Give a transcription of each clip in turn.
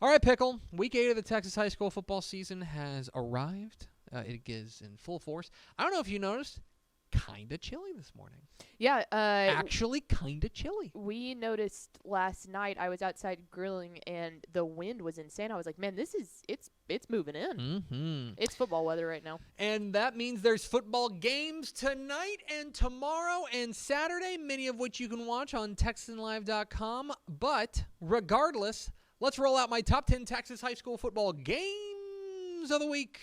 All right, Pickle. Week 8 of the Texas high school football season has arrived. It is in full force. I don't know if you noticed, kind of chilly this morning. Yeah. Actually, kind of chilly. We noticed last night. I was outside grilling, and the wind was insane. I was like, man, it's moving in. Mm-hmm. It's football weather right now. And that means there's football games tonight and tomorrow and Saturday, many of which you can watch on TexanLive.com. But regardless, let's roll out my top 10 Texas high school football games of the week,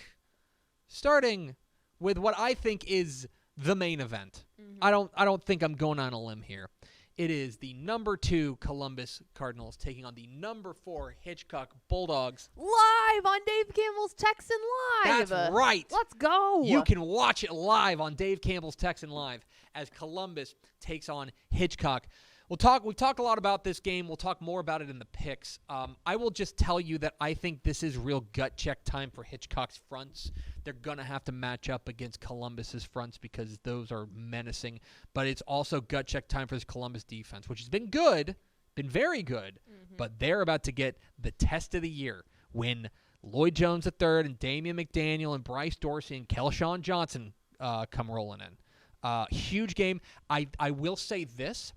starting with what I think is the main event. Mm-hmm. I don't think I'm going on a limb here. It is the number 2 Columbus Cardinals taking on the number 4 Hitchcock Bulldogs. Live on Dave Campbell's Texan Live. That's right. Let's go. You can watch it live on Dave Campbell's Texan Live as Columbus takes on Hitchcock. We've talked a lot about this game. We'll talk more about it in the picks. I will just tell you that I think this is real gut check time for Hitchcock's fronts. They're going to have to match up against Columbus's fronts because those are menacing. But it's also gut check time for this Columbus defense, which has been good, been very good. Mm-hmm. But they're about to get the test of the year when Lloyd Jones III and Damian McDaniel and Bryce Dorsey and Kelshawn Johnson come rolling in. Huge game. I will say this.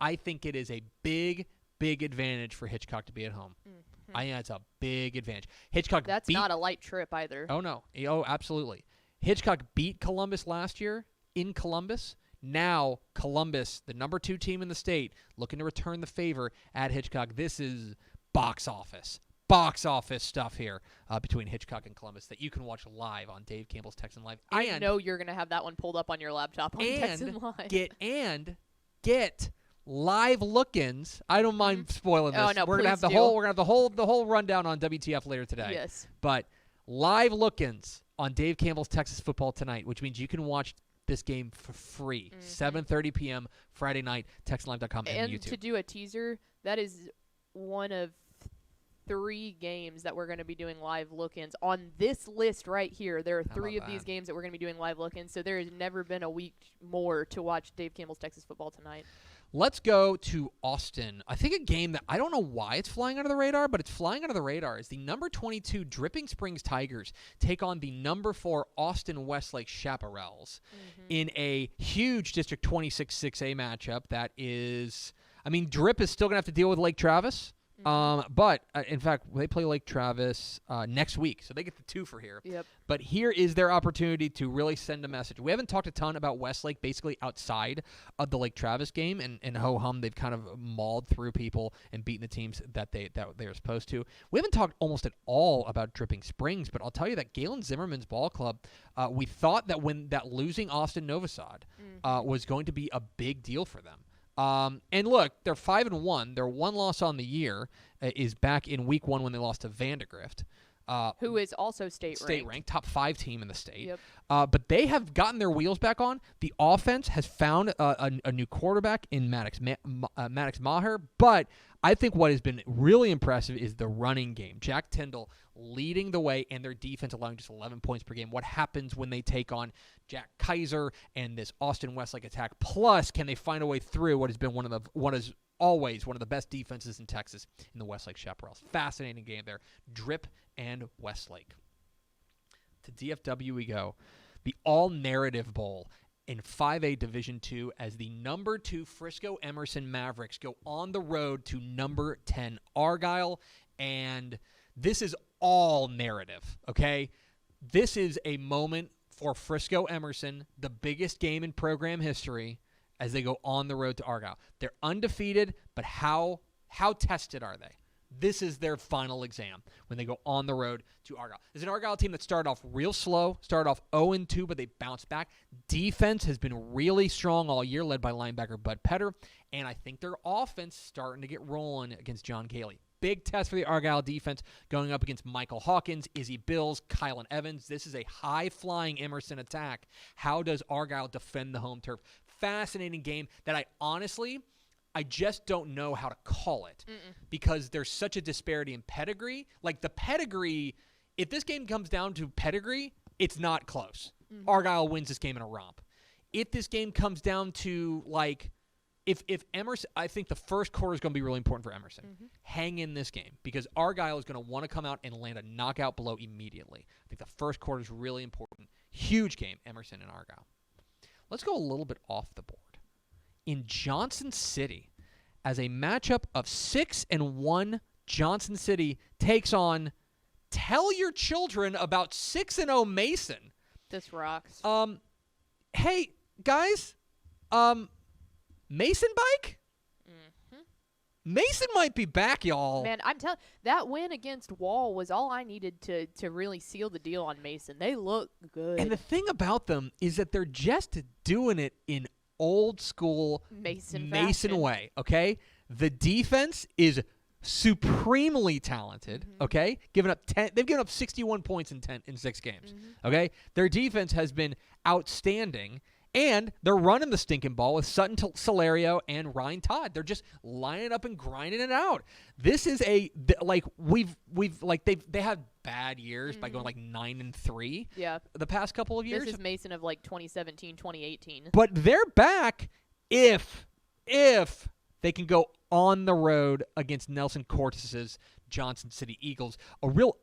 I think it is a big, big advantage for Hitchcock to be at home. Mm-hmm. I think that's a big advantage. Hitchcock That's not a light trip either. Oh, no. Oh, absolutely. Hitchcock beat Columbus last year in Columbus. Now, Columbus, the number 2 team in the state, looking to return the favor at Hitchcock. This is box office stuff here between Hitchcock and Columbus that you can watch live on Dave Campbell's Texan Live. I know you're going to have that one pulled up on your laptop on Texan Live. Get live look-ins. I don't mind spoiling this. Oh, no, we're gonna have the whole rundown on WTF later today. Yes. But live look-ins on Dave Campbell's Texas Football Tonight, which means you can watch this game for free. 7:30 p.m. Friday night, TexanLive.com and YouTube. And to do a teaser, that is one of 3 games that we're going to be doing live look-ins on this list right here. There are 3 of these games that we're going to be doing live look-ins, so there has never been a week more to watch Dave Campbell's Texas Football Tonight. Let's go to Austin. I think a game that I don't know why it's flying under the radar, but it's flying under the radar is the number 22 Dripping Springs Tigers take on the number 4 Austin Westlake Chaparrals in a huge District 26 6A matchup that is, I mean, Drip is still going to have to deal with Lake Travis. But, in fact, they play Lake Travis next week, so they get the 2 for here. Yep. But here is their opportunity to really send a message. We haven't talked a ton about Westlake basically outside of the Lake Travis game, and ho-hum, they've kind of mauled through people and beaten the teams that they're supposed to. We haven't talked almost at all about Dripping Springs, but I'll tell you that Galen Zimmerman's ball club, we thought that when that losing Austin Novosad was going to be a big deal for them. And look, they're 5-1. Their one loss on the year is back in week 1 when they lost to Vandegrift. Who is also state ranked, top 5 team in the state. Yep. But they have gotten their wheels back on. The offense has found a new quarterback in Maddox Maher. But I think what has been really impressive is the running game. Jack Tyndall leading the way, and their defense allowing just 11 points per game. What happens when they take on Jack Kaiser and this Austin Westlake attack? Plus, can they find a way through what has been always one of the best defenses in Texas in the Westlake Chaparrals? Fascinating game there. Drip and Westlake. To DFW we go. The All-Narrative Bowl in 5A Division II as the number 2 Frisco Emerson Mavericks go on the road to number 10 Argyle. And this is all narrative, okay? This is a moment for Frisco Emerson, the biggest game in program history, as they go on the road to Argyle. They're undefeated, but how tested are they? This is their final exam when they go on the road to Argyle. There's an Argyle team that started off real slow, started off 0-2, but they bounced back. Defense has been really strong all year, led by linebacker Bud Petter, and I think their offense starting to get rolling against John Gailey. Big test for the Argyle defense going up against Michael Hawkins, Izzy Bills, Kylan Evans. This is a high-flying Emerson attack. How does Argyle defend the home turf? Fascinating game that I just don't know how to call it because there's such a disparity in pedigree. Like the pedigree, if this game comes down to pedigree, it's not close. Argyle wins this game in a romp. If this game comes down to if Emerson, I think the first quarter is going to be really important for Emerson. Hang in this game because Argyle is going to want to come out and land a knockout blow immediately. I think the first quarter is really important. Huge game, Emerson and Argyle. Let's go a little bit off the board. In Johnson City, as a matchup of 6-1, Johnson City takes on, tell your children about 6-0 Mason. This rocks. Hey, guys, Mason bike? Mason might be back, y'all. Man, I'm telling that win against Wall was all I needed to really seal the deal on Mason. They look good. And the thing about them is that they're just doing it in old school Mason way, okay? The defense is supremely talented, okay? They've given up 61 points in 6 games, okay? Their defense has been outstanding. And they're running the stinking ball with Sutton Solario and Ryan Todd. They're just lining up and grinding it out. This is they had bad years by going like 9-3. Yeah. The past couple of years. This is Mason of like 2017, 2018. But they're back if they can go on the road against Nelson Cortez's Johnson City Eagles, a real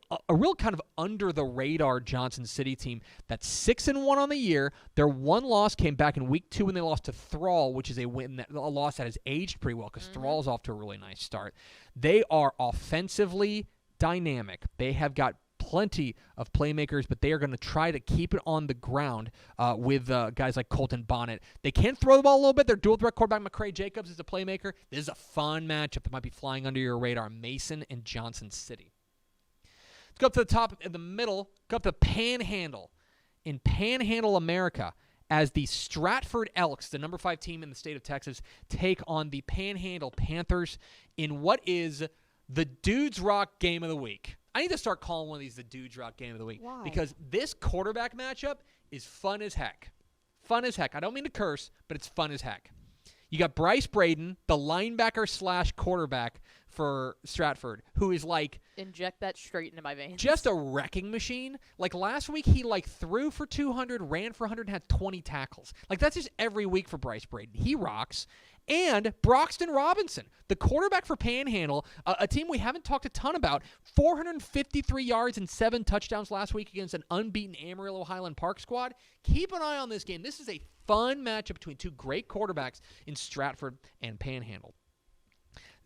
kind of under the radar Johnson City team that's 6-1 on the year. Their one loss came back in week 2 when they lost to Thrall, which is a loss that has aged pretty well because Thrall's off to a really nice start. They are offensively dynamic. They have got plenty of playmakers, but they are going to try to keep it on the ground with guys like Colton Bonnet. They can throw the ball a little bit. Their dual threat quarterback, McCray Jacobs, is a playmaker. This is a fun matchup that might be flying under your radar, Mason and Johnson City. Let's go up to the top in the middle, go up to Panhandle. In Panhandle, America, as the Stratford Elks, the number 5 team in the state of Texas, take on the Panhandle Panthers in what is the Dudes Rock Game of the Week. I need to start calling one of these the Dudes Rock Game of the Week. Why? Because this quarterback matchup is fun as heck. Fun as heck. I don't mean to curse, but it's fun as heck. You got Bryce Braden, the linebacker / quarterback for Stratford, who is like... Inject that straight into my veins. Just a wrecking machine. Like last week, he threw for 200, ran for 100, and had 20 tackles. Like that's just every week for Bryce Braden. He rocks. And Broxton Robinson, the quarterback for Panhandle, a team we haven't talked a ton about, 453 yards and 7 touchdowns last week against an unbeaten Amarillo Highland Park squad. Keep an eye on this game. This is a fun matchup between 2 great quarterbacks in Stratford and Panhandle.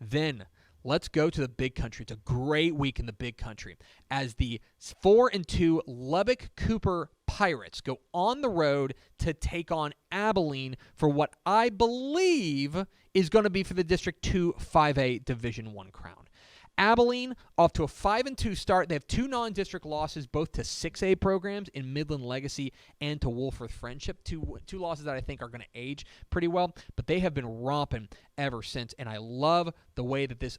Then let's go to the Big Country. It's a great week in the Big Country as the 4-2 Lubbock Cooper Pirates go on the road to take on Abilene for what I believe is going to be for the District 2 5A Division I crown. Abilene, off to a 5-2 start. They have 2 non-district losses, both to 6A programs in Midland Legacy and to Wolfforth Friendship. Two losses that I think are going to age pretty well, but they have been romping ever since. And I love the way that this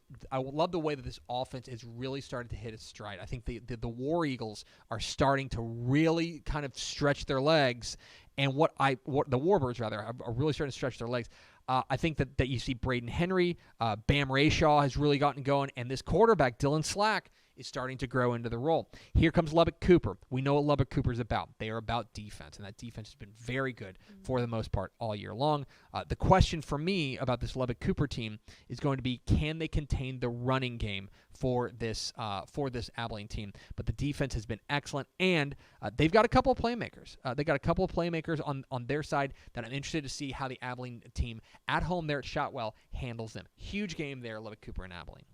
offense is really starting to hit its stride. I think the War Eagles are starting to really kind of stretch their legs, and what the Warbirds rather are really starting to stretch their legs. I think that you see Braden Henry, Bam Rayshaw has really gotten going, and this quarterback, Dylan Slack, is starting to grow into the role. Here comes Lubbock Cooper. We know what Lubbock Cooper is about. They are about defense, and that defense has been very good for the most part all year long. The question for me about this Lubbock Cooper team is going to be, can they contain the running game for this Abilene team? But the defense has been excellent, and they've got a couple of playmakers. They got a couple of playmakers on their side that I'm interested to see how the Abilene team at home there at Shotwell handles them. Huge game there, Lubbock Cooper and Abilene.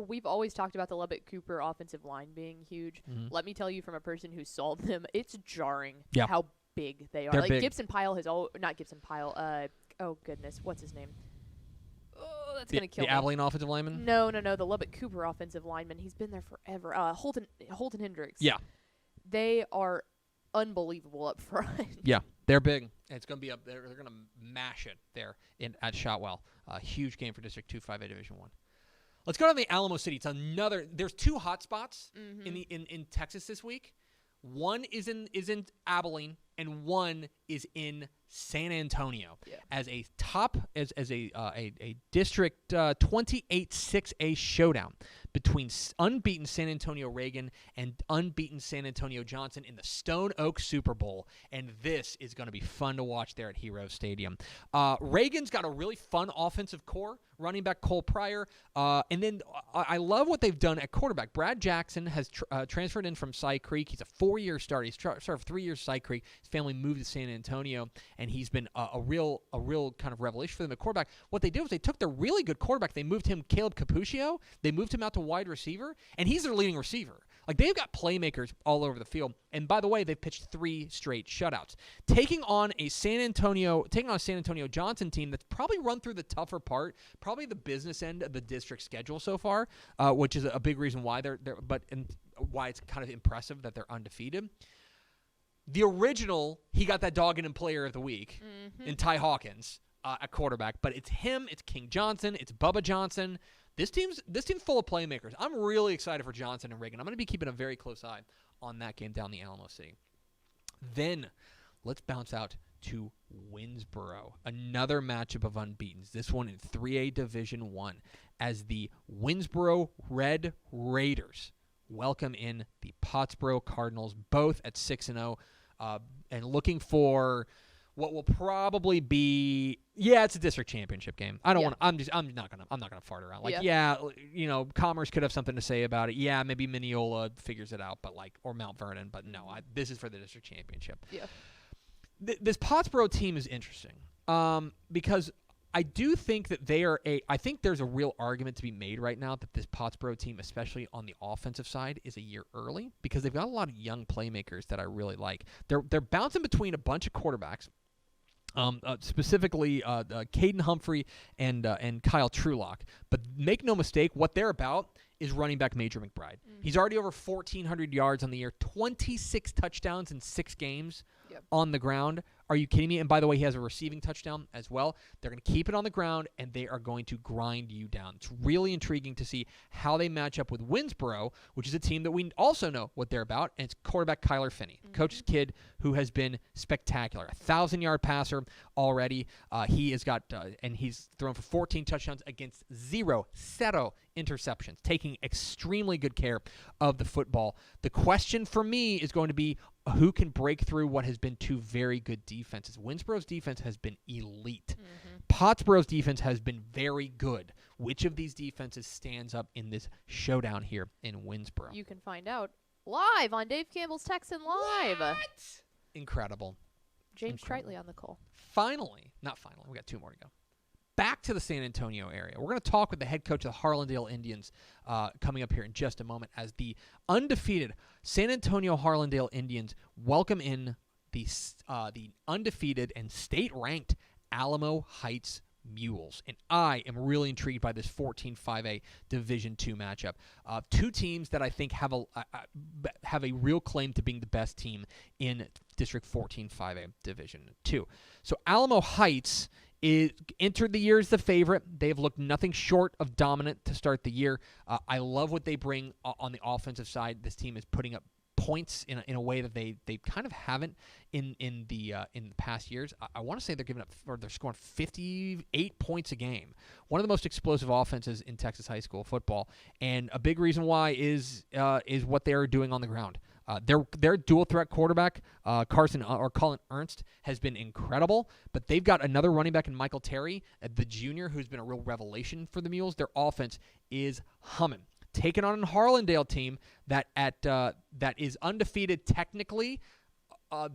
We've always talked about the Lubbock Cooper offensive line being huge. Let me tell you from a person who saw them, it's jarring how big they are. They're like big. Gibson Pyle not Gibson Pyle. Oh goodness, what's his name? Oh, that's gonna kill me. The Abilene offensive lineman? No, the Lubbock Cooper offensive lineman. He's been there forever. Holton Hendricks. Yeah. They are unbelievable up front. Yeah, they're big. It's going to be up there. They're going to mash it there at Shotwell. A huge game for District 2 5A Division 1. Let's go down to the Alamo City. It's another. There's 2 hot spots in Texas this week. One is in Abilene, and one is in San Antonio as a District 28 6A showdown between unbeaten San Antonio Reagan and unbeaten San Antonio Johnson in the Stone Oak Super Bowl, and this is going to be fun to watch there at Hero Stadium. Reagan's got a really fun offensive core, running back Cole Pryor, and then I love what they've done at quarterback. Brad Jackson has transferred in from Cy Creek. He's a 4-year starter. He's started for 3 years Cy Creek. His family moved to San Antonio, and he's been a real kind of revelation for them at quarterback. What they did was they took their really good quarterback. They moved him, Caleb Cappuccio. They moved him out to wide receiver, and he's their leading receiver. Like, they've got playmakers all over the field. And by the way, they've pitched 3 straight shutouts. Taking on a San Antonio Johnson team that's probably run through the tougher part, probably the business end of the district schedule so far, which is a big reason why why it's kind of impressive that they're undefeated. The original, he got that Dog and Player of the Week in Ty Hawkins at quarterback, but it's him, it's King Johnson, it's Bubba Johnson. This team's full of playmakers. I'm really excited for Johnson and Reagan. I'm going to be keeping a very close eye on that game down the Alamo City. Then let's bounce out to Winsboro, another matchup of unbeatens. This one in 3A Division I, as the Winsboro Red Raiders welcome in the Pottsboro Cardinals, both at 6-0, and looking for what will probably be, it's a district championship game. I'm not gonna fart around. Commerce could have something to say about it. Yeah, maybe Mineola figures it out, but or Mount Vernon. But no, this is for the district championship. Yeah. This Pottsboro team is interesting because I do think that I think there's a real argument to be made right now that this Pottsboro team, especially on the offensive side, is a year early because they've got a lot of young playmakers that I really like. They're bouncing between a bunch of quarterbacks. Specifically Caden Humphrey and Kyle Trulock. But make no mistake, what they're about is running back Major McBride. He's already over 1,400 yards on the year, 26 touchdowns in 6 games on the ground. Are you kidding me? And by the way, he has a receiving touchdown as well. They're going to keep it on the ground, and they are going to grind you down. It's really intriguing to see how they match up with Winsboro, which is a team that we also know what they're about, and it's quarterback Kyler Finney, coach's kid who has been spectacular. 1,000-yard passer already. He has got, and he's thrown for 14 touchdowns against 0 interceptions, taking extremely good care of the football. The question for me is going to be who can break through what has been 2 very good defenses. Winsboro's defense has been elite. Pottsboro's defense has been very good. Which of these defenses stands up in this showdown here in Winsboro? You can find out live on Dave Campbell's Texan Live. What? Incredible. James Tritley on the call. Not finally, we got 2 more to go. Back to the San Antonio area. We're going to talk with the head coach of the Harlandale Indians coming up here in just a moment as the undefeated San Antonio Harlandale Indians welcome in the undefeated and state-ranked Alamo Heights Mules. And I am really intrigued by this 14-5A Division II matchup. 2 teams that I think have a real claim to being the best team in District 14-5A Division II. So Alamo Heights entered the year as the favorite. They've looked nothing short of dominant to start the year. I love what they bring on the offensive side. This team is putting up points in a way that they kind of haven't in the past years. I want to say they're scoring 58 points a game. One of the most explosive offenses in Texas high school football, and a big reason why is what they are doing on the ground. Their dual threat quarterback, Colin Ernst, has been incredible, but they've got another running back in Michael Terry, the junior, who's been a real revelation for the Mules. Their offense is humming. Taking on a Harlandale team that is undefeated technically.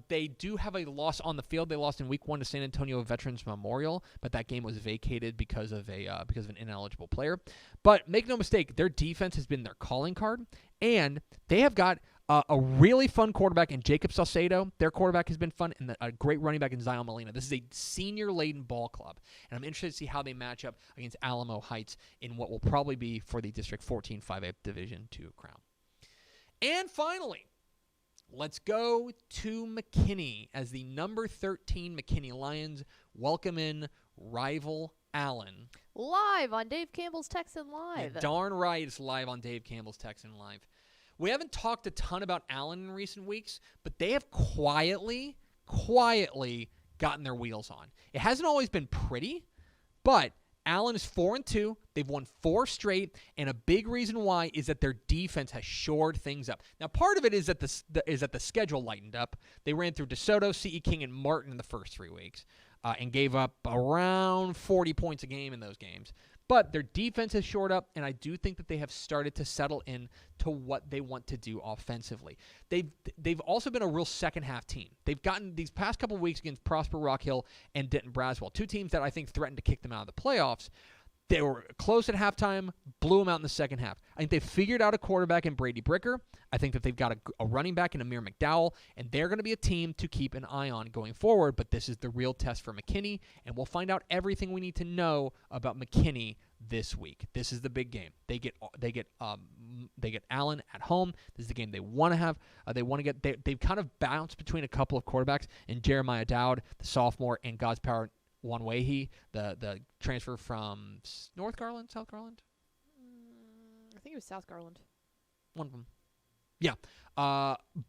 They do have a loss on the field. They lost in Week 1 to San Antonio Veterans Memorial, but that game was vacated because of an ineligible player. But make no mistake, their defense has been their calling card, and they have got a really fun quarterback in Jacob Salcedo. Their quarterback has been fun, and a great running back in Zion Molina. This is a senior-laden ball club, and I'm interested to see how they match up against Alamo Heights in what will probably be for the District 14-5A Division II crown. And finally, let's go to McKinney as the number 13 McKinney Lions welcome in rival Allen. Live on Dave Campbell's Texan Live. Yeah, darn right, it's live on Dave Campbell's Texan Live. We haven't talked a ton about Allen in recent weeks, but they have quietly quietly gotten their wheels on. It hasn't always been pretty, but Allen is 4-2. They've won 4 straight, and a big reason why is that their defense has shored things up. Now, part of it is that the schedule lightened up. They ran through DeSoto, C.E. King, and Martin in the first 3 weeks, and gave up around 40 points a game in those games. But their defense has shored up, and I do think that they have started to settle in to what they want to do offensively. They've also been a real second-half team. They've gotten these past couple of weeks against Prosper Rock Hill and Denton Braswell, 2 teams that I think threatened to kick them out of the playoffs. They were close at halftime, blew them out in the second half. I think they figured out a quarterback in Brady Bricker. I think that they've got a running back in Amir McDowell, and they're going to be a team to keep an eye on going forward. But this is the real test for McKinney, and we'll find out everything we need to know about McKinney this week. This is the big game. They get Allen at home. This is the game they want to have. They've kind of bounced between a couple of quarterbacks in Jeremiah Dowd, the sophomore, and God's Power Wanwahi, the transfer from South Garland? I think it was South Garland. One of them. Yeah.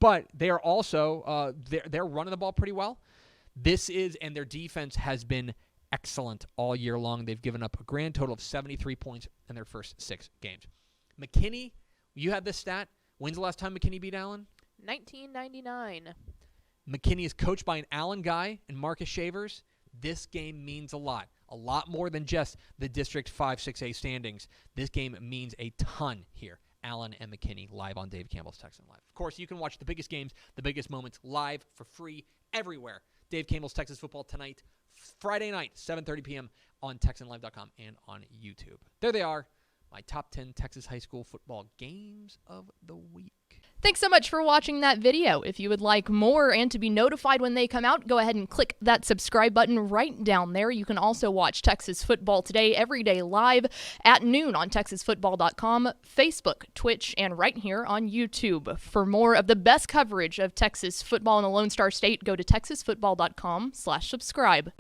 But they are also they're running the ball pretty well. And their defense has been excellent all year long. They've given up a grand total of 73 points in their first 6 games. McKinney, you had this stat. When's the last time McKinney beat Allen? 1999. McKinney is coached by an Allen guy and Marcus Shavers. This game means a lot more than just the District 5-6A standings. This game means a ton here. Allen and McKinney live on Dave Campbell's Texan Live. Of course, you can watch the biggest games, the biggest moments live for free everywhere. Dave Campbell's Texas Football tonight, Friday night, 7:30 p.m. on TexanLive.com and on YouTube. There they are, my top 10 Texas high school football games of the week. Thanks so much for watching that video. If you would like more and to be notified when they come out, go ahead and click that subscribe button right down there. You can also watch Texas Football Today every day live at noon on TexasFootball.com, Facebook, Twitch, and right here on YouTube. For more of the best coverage of Texas football in the Lone Star State, go to TexasFootball.com/subscribe.